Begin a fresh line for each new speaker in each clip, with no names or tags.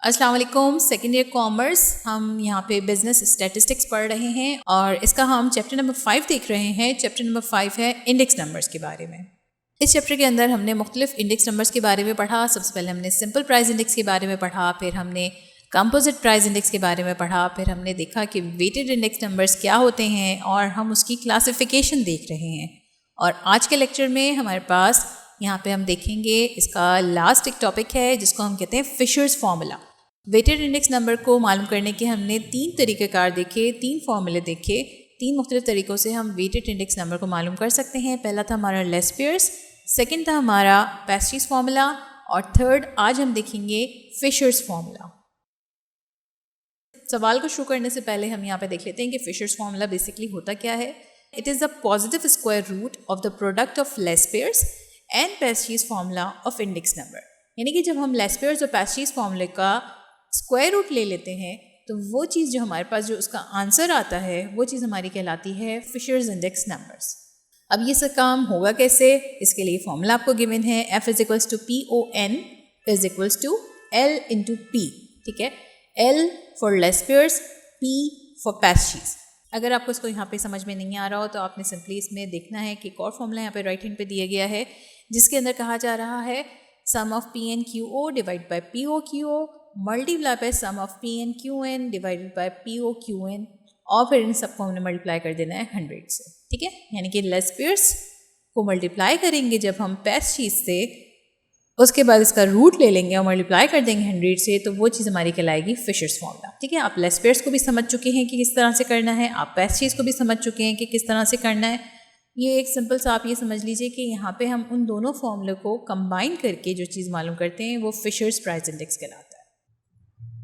अस्सलाम वालेकुम। Second year commerce, हम यहाँ पे बिजनेस स्टैटिस्टिक्स पढ़ रहे हैं और इसका हम चैप्टर नंबर 5 देख रहे हैं। चैप्टर नंबर 5 है इंडेक्स नंबर्स के बारे में। इस चैप्टर के अंदर हमने मुख्तलिफ इंडेक्स नंबर्स के बारे में पढ़ा। सबसे पहले हमने सिंपल प्राइस इंडेक्स के बारे में पढ़ा, फिर हमने कंपोजिट प्राइस इंडेक्स के बारे में पढ़ा, फिर हमने देखा कि वेटेड इंडेक्स नंबर्स क्या होते हैं और हम उसकी क्लासिफिकेशन देख रहे हैं। और आज के लेक्चर में हमारे पास यहाँ पे हम देखेंगे इसका लास्ट एक टॉपिक है जिसको हम कहते हैं Fisher's formula. Weighted index number को मालूम करने के हमने 3 तरीक़ेकार देखे, 3 फार्मूले देखे। 3 मुख्तलिफ तरीक़ों से हम वेटेड इंडेक्स नंबर को मालूम कर सकते हैं। पहला था हमारा लेस्पियर्स, सेकंड था हमारा पैस्ट्रीज फार्मूला और थर्ड आज हम देखेंगे फिशर्स फार्मूला। सवाल को शुरू करने से पहले हम यहाँ पे देख लेते हैं कि फिशर्स फार्मूला बेसिकली होता क्या है। It is the positive square root of the product of Laspeyres and Paasche's formula of index number. यानी कि जब हम लेस्पियर्स और पैस्ट्रीज फार्मूले का स्क्वायर रूट ले लेते हैं तो वो चीज़ जो हमारे पास जो उसका आंसर आता है वो चीज़ हमारी कहलाती है फिशर्स इंडेक्स नंबर्स। अब ये सब काम होगा कैसे, इसके लिए फॉर्मूला आपको गिवन है F is equals to PON is equals to L into P। ठीक है, L for Laspeyres, P for Paasche's. अगर आपको इसको यहाँ पे समझ में नहीं आ रहा हो तो आपने सिंपली इसमें देखना है कि एक और फॉर्मूला यहाँ पे राइट हैंड पे दिया गया है जिसके अंदर कहा जा रहा है sum of PNQO divide by POQO multiply by sum of PNQN divided by POQN और फिर इन सबको हमने मल्टीप्लाई कर देना है 100 से। ठीक है, यानी कि लेस्पियर्स को मल्टीप्लाई करेंगे जब हम पैस्ट्रीज से, उसके बाद इसका रूट ले लेंगे और मल्टीप्लाई कर देंगे 100 से, तो वो चीज़ हमारी कहलाएगी फिशर्स फार्मूला। ठीक है, आप लेस्पियर्स को भी समझ चुके हैं कि किस तरह से करना है, आप पैस्ट्रीज को भी समझ चुके हैं कि किस तरह से करना है। ये एक सिंपल सा आप ये समझ लीजिए कि यहाँ पे हम उन दोनों फॉर्मूले को कंबाइन करके जो चीज़ मालूम करते हैं वो फिशर्स प्राइस इंडेक्स कहलाता है।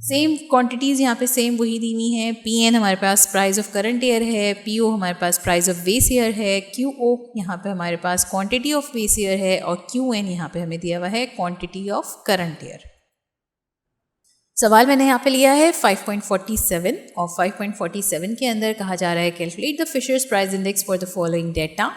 सेम क्वांटिटीज़ यहाँ पे सेम वही दी हुई हैं। PN हमारे पास प्राइस ऑफ करंट ईयर है, PO हमारे पास प्राइस ऑफ बेस ईयर है, QO यहाँ पे हमारे पास क्वांटिटी ऑफ बेस ईयर है और QN यहाँ पे हमें दिया हुआ है क्वांटिटी ऑफ करंट ईयर। सवाल मैंने यहाँ पे लिया है 5.47 और 5.47 के अंदर कहा जा रहा है calculate the Fisher's price index for the following data.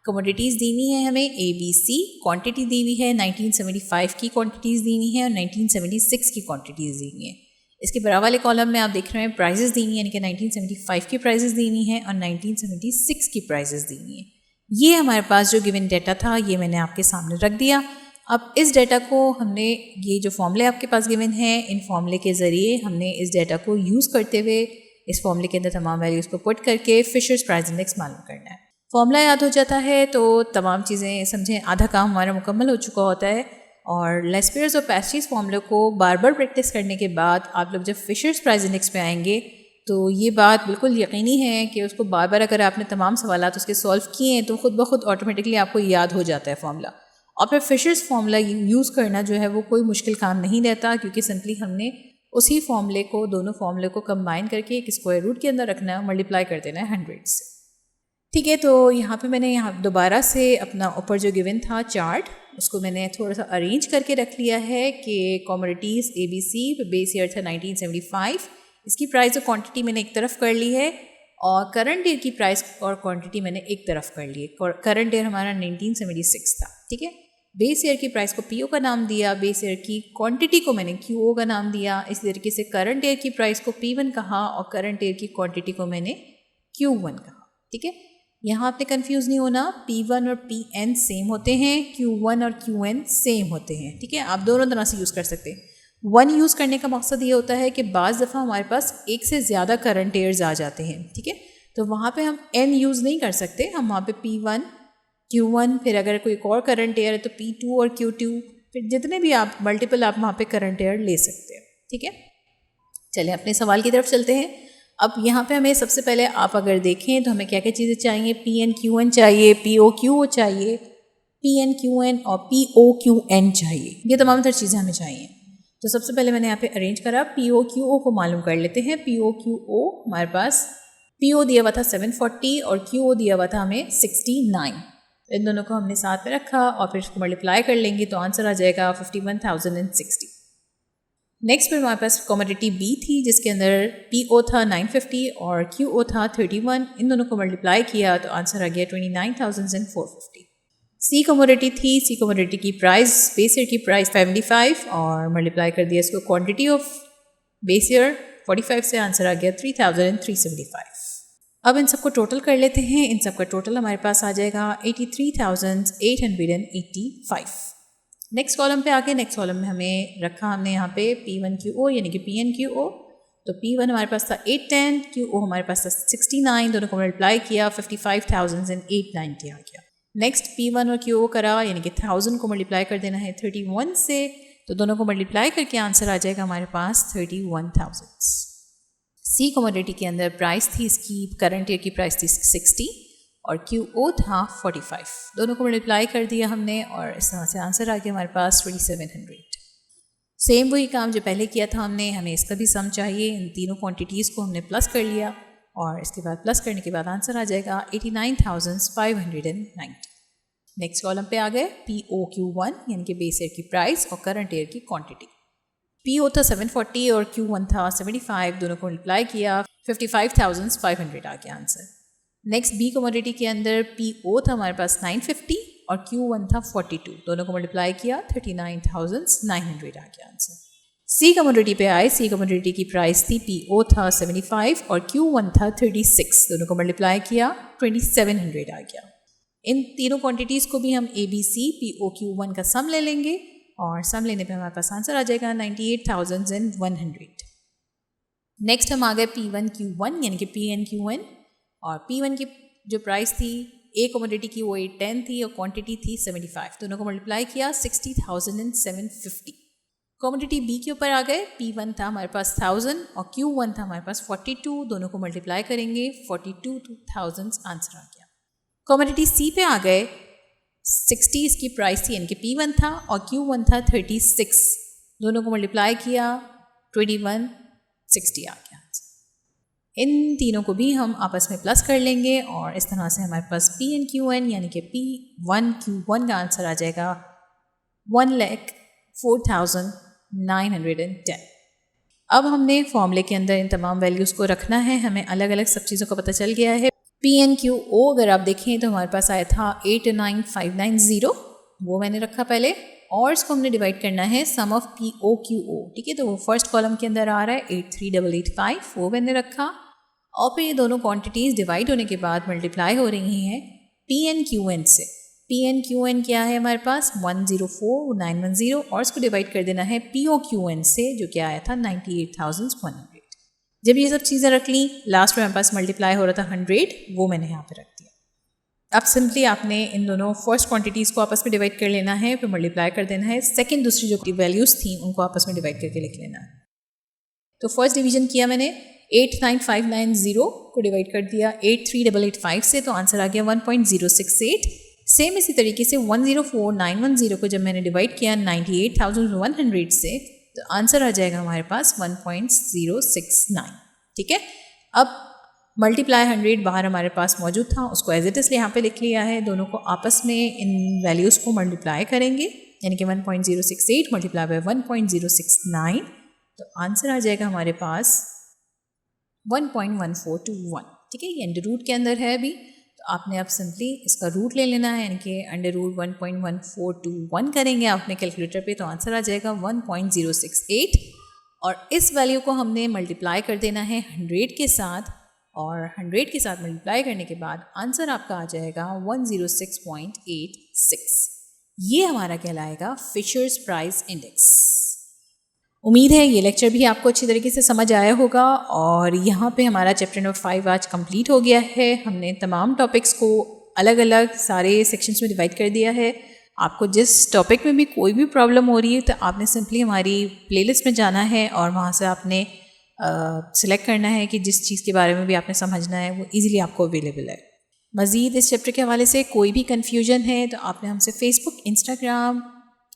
Commodities दी हुई है हमें ABC, क्वांटिटी दी हुई है 1975 की क्वांटिटीज़ दी हुई हैं और 1976 की क्वांटिटीज़ दी हुई हैं। इसके बराबर वाले कॉलम में आप देख रहे हैं प्राइजेस दी हुई हैं, यानी कि 1975 की प्राइजेस दी हुई हैं और 1976 की प्राइजेस दी हुई हैं। ये हमारे पास जो गिवन डेटा था ये मैंने आपके सामने रख दिया। अब इस डेटा को हमने, ये जो फॉर्मूले आपके पास गिवन हैं, इन फॉर्मूले के ज़रिए हमने इस डेटा को यूज़ करते हुए इस फॉर्मूले के अंदर तमाम वैल्यूज़ को पुट करके फिशर्स प्राइस इंडेक्स मालूम करना है। फॉर्मूला याद हो जाता है तो तमाम चीज़ें समझें आधा काम हमारा मुकम्मल हो चुका होता है। और लेस्पियर्स और पैस्ट्रीज फॉर्मूले को बार बार प्रैक्टिस करने के बाद आप लोग जब फिशर्स प्राइस इंडेक्स पे आएंगे तो ये बात बिल्कुल यकीनी है कि उसको बार बार अगर आपने तमाम सवालात उसके सॉल्व किए हैं तो खुद ब खुद ऑटोमेटिकली आपको याद हो जाता है फॉर्मूला। और फिर फिशर्स फार्मूला यूज़ करना जो है वो कोई मुश्किल काम नहीं रहता, क्योंकि सिंपली हमने उसी फॉर्मूले को, दोनों फॉर्मूले को कंबाइन करके एक स्क्वायर रूट के अंदर रखना है, मल्टीप्लाई कर देना है 100 से। ठीक है, तो यहाँ पे मैंने यहाँ दोबारा से अपना ऊपर जो गिवन था चार्ट, उसको मैंने थोड़ा सा अरेंज करके रख लिया है कि कमोडिटीज़ ABC बेस ईयर था 1975, इसकी प्राइस और क्वांटिटी मैंने एक तरफ कर ली है और करंट ईयर की प्राइस और क्वांटिटी मैंने एक तरफ कर ली है। करंट ईयर हमारा 1976 था। ठीक है, बेस ईयर की प्राइस को PO का नाम दिया, बेस ईयर की क्वांटिटी को मैंने QO का नाम दिया। इस तरीके से करंट ईयर की प्राइस को P1 कहा और करंट ईयर की क्वांटिटी को मैंने Q1 कहा। ठीक है, यहाँ आपने कंफ्यूज नहीं होना, P1 और PN सेम होते हैं, Q1 और QN सेम होते हैं। ठीक है, आप दोनों तरह से यूज़ कर सकते हैं। 1 यूज़ करने का मकसद ये होता है कि बाज़ दफ़ा हमारे पास एक से ज़्यादा करंट ईयर्स आ जाते हैं। ठीक है, तो वहाँ पे हम N यूज़ नहीं कर सकते, हम वहाँ पे P1 Q1, फिर अगर कोई एक और करंट ईयर है तो P2 और Q2, फिर जितने भी आप मल्टीपल आप वहाँ पे करंट ईयर ले सकते हैं। ठीक है, चलें अपने सवाल की तरफ चलते हैं। अब यहाँ पे हमें सबसे पहले आप अगर देखें तो हमें क्या क्या चीज़ें चाहिए, PNQN चाहिए, POQO चाहिए, PNQN और POQN चाहिए, ये तमाम तर चीज़ें हमें चाहिए। तो सबसे पहले मैंने यहाँ पे अरेंज करा, POQO को मालूम कर लेते हैं। POQO हमारे पास PO दिया हुआ था 740 और QO दिया हुआ था हमें 69। इन दोनों को हमने साथ में रखा और फिर इसको मल्टीप्लाई कर लेंगे तो आंसर आ जाएगा 51,060। नेक्स्ट फिर हमारे पास कमोडिटी B थी जिसके अंदर PO था 950 और QO था 31। इन दोनों को मल्टीप्लाई किया तो आंसर आ गया 29,450। सी कमोडिटी थी, सी कमोडिटी की प्राइस बेस ईयर की प्राइस 75 और मल्टीप्लाई कर दिया इसको क्वांटिटी ऑफ बेस ईयर 45 से, आंसर आ गया 3375। अब इन सबको टोटल कर लेते हैं। इन सब का टोटल हमारे पास आ जाएगा 83,885। नेक्स्ट कॉलम पे आके नेक्स्ट कॉलम में हमें रखा हमने यहाँ पे P1QO यानी कि PNQO। तो P1 हमारे पास था 810, QO हमारे पास था 69, दोनों को मल्टीप्लाई किया 55,890 आ गया। नेक्स्ट P1 और QO करा यानी कि 1000 को मल्टीप्लाई कर देना है 31 से, तो दोनों को मल्टीप्लाई करके आंसर आ जाएगा हमारे पास 31,000। सी कमोडिटी के अंदर प्राइस थी इसकी, करंट ईयर की प्राइस थी 60 और QO था 45, दोनों को मल्टीप्लाई कर दिया हमने और इस तरह से आंसर आ गया हमारे पास 2700। सेम वही काम जो पहले किया था हमने, हमें इसका भी सम चाहिए। इन तीनों क्वांटिटीज़ को हमने प्लस कर लिया और इसके बाद प्लस करने के बाद आंसर आ जाएगा 89,590। नेक्स्ट कॉलम पे आ गए POQ1 यानी कि बेस ईयर की प्राइस और करंट ईयर की क्वांटिटी। PO था 740 और Q1 था 75, दोनों को मल्टीप्लाई किया 55,500 आ गया आंसर। नेक्स्ट B कमोडिटी के अंदर PO था हमारे पास 950 और Q1 था 42, दोनों को मल्टीप्लाई किया 39,900 आ गया आंसर। C कमोडिटी पे आए, C कमोडिटी की प्राइस थी, PO था 75 और Q1 था 36, दोनों को मल्टीप्लाई किया 2700 आ गया। इन तीनों क्वांटिटीज़ को भी हम ABC POQ1 का सम ले लेंगे और सम लेने पे हमारे पास आंसर आ जाएगा 98,100। नेक्स्ट हम आ गए P1Q1 यानी कि PNQN और P1 की जो प्राइस थी A कमोडिटी की वो 810 थी और क्वांटिटी थी 75, दोनों को मल्टीप्लाई किया 60,750। कमोडिटी B के ऊपर आ गए, P1 था हमारे पास 1000 और Q1 था हमारे पास 42, दोनों को मल्टीप्लाई करेंगे 42,000 आंसर आ गया। कमोडिटी C पे आ गए, 60 इसकी प्राइस थी यानी कि P1 था और Q1 था 36, दोनों को मल्टीप्लाई किया 2160 आ गया। इन तीनों को भी हम आपस में प्लस कर लेंगे और इस तरह से हमारे पास PNQN यानी कि P1Q1 का आंसर आ जाएगा 1,04,910। अब हमने फॉर्मूले के अंदर इन तमाम वैल्यूज़ को रखना है, हमें अलग अलग सब चीज़ों का पता चल गया है। PNQO अगर आप देखें तो हमारे पास आया था 89590, वो मैंने रखा पहले, और इसको हमने डिवाइड करना है सम ऑफ POQO, ठीक है। तो वो फर्स्ट कॉलम के अंदर आ रहा है 83885, वो मैंने रखा और फिर ये दोनों क्वांटिटीज़ डिवाइड होने के बाद मल्टीप्लाई हो रही हैं PNQN से। PNQN क्या है हमारे पास 104,910 और इसको डिवाइड कर देना है POQN से जो क्या आया था 98,100। जब ये सब चीज़ें रख ली, लास्ट में हमारे पास मल्टीप्लाई हो रहा था 100, वो मैंने यहाँ पे रख दिया। अब सिंपली आपने इन दोनों फर्स्ट क्वांटिटीज़ को आपस में डिवाइड कर लेना है, फिर मल्टीप्लाई कर देना है, सेकंड दूसरी जो वैल्यूज़ थी उनको आपस में डिवाइड करके लिख लेना है। तो फर्स्ट डिवीजन किया मैंने, 89590 को डिवाइड कर दिया 83885 से, तो आंसर आ गया 1.068। सेम इसी तरीके से 104,910 को जब मैंने डिवाइड किया 98,100 से, तो आंसर आ जाएगा हमारे पास 1.069, ठीक है। अब मल्टीप्लाई 100 बाहर हमारे पास मौजूद था, उसको एज इट इज़ यहाँ पे लिख लिया है। दोनों को आपस में इन वैल्यूज़ को मल्टीप्लाई करेंगे यानी कि 1.068 मल्टीप्लाई बाय 1.069, तो आंसर आ जाएगा हमारे पास 1.1421, ठीक है। ये अंडर रूट के अंदर है अभी, तो आपने अब सिंपली इसका रूट ले लेना है यानी कि अंडर रूट 1.1421 करेंगे आपने कैलकुलेटर पे, तो आंसर आ जाएगा 1.068 और इस वैल्यू को हमने मल्टीप्लाई कर देना है 100 के साथ और 100 के साथ मल्टीप्लाई करने के बाद आंसर आपका आ जाएगा 106.86। ये हमारा कहलाएगा फिशर्स प्राइस इंडेक्स। उम्मीद है ये लेक्चर भी आपको अच्छी तरीके से समझ आया होगा और यहाँ पे हमारा चैप्टर नंबर 5 आज कंप्लीट हो गया है। हमने तमाम टॉपिक्स को अलग अलग सारे सेक्शंस में डिवाइड कर दिया है। आपको जिस टॉपिक में भी कोई भी प्रॉब्लम हो रही है तो आपने सिंपली हमारी प्लेलिस्ट में जाना है और वहाँ से आपने सिलेक्ट करना है कि जिस चीज़ के बारे में भी आपने समझना है वो ईज़िली आपको अवेलेबल है। मज़ीद इस चैप्टर के हवाले से कोई भी कन्फ्यूजन है तो आपने हमसे फेसबुक, इंस्टाग्राम,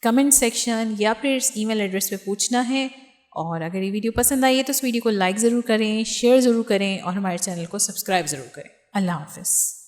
कमेंट सेक्शन या फिर इस ईमेल एड्रेस पे पूछना है। और अगर ये वीडियो पसंद आई है तो इस वीडियो को लाइक ज़रूर करें, शेयर ज़रूर करें और हमारे चैनल को सब्सक्राइब ज़रूर करें। अल्लाह हाफ़िज़।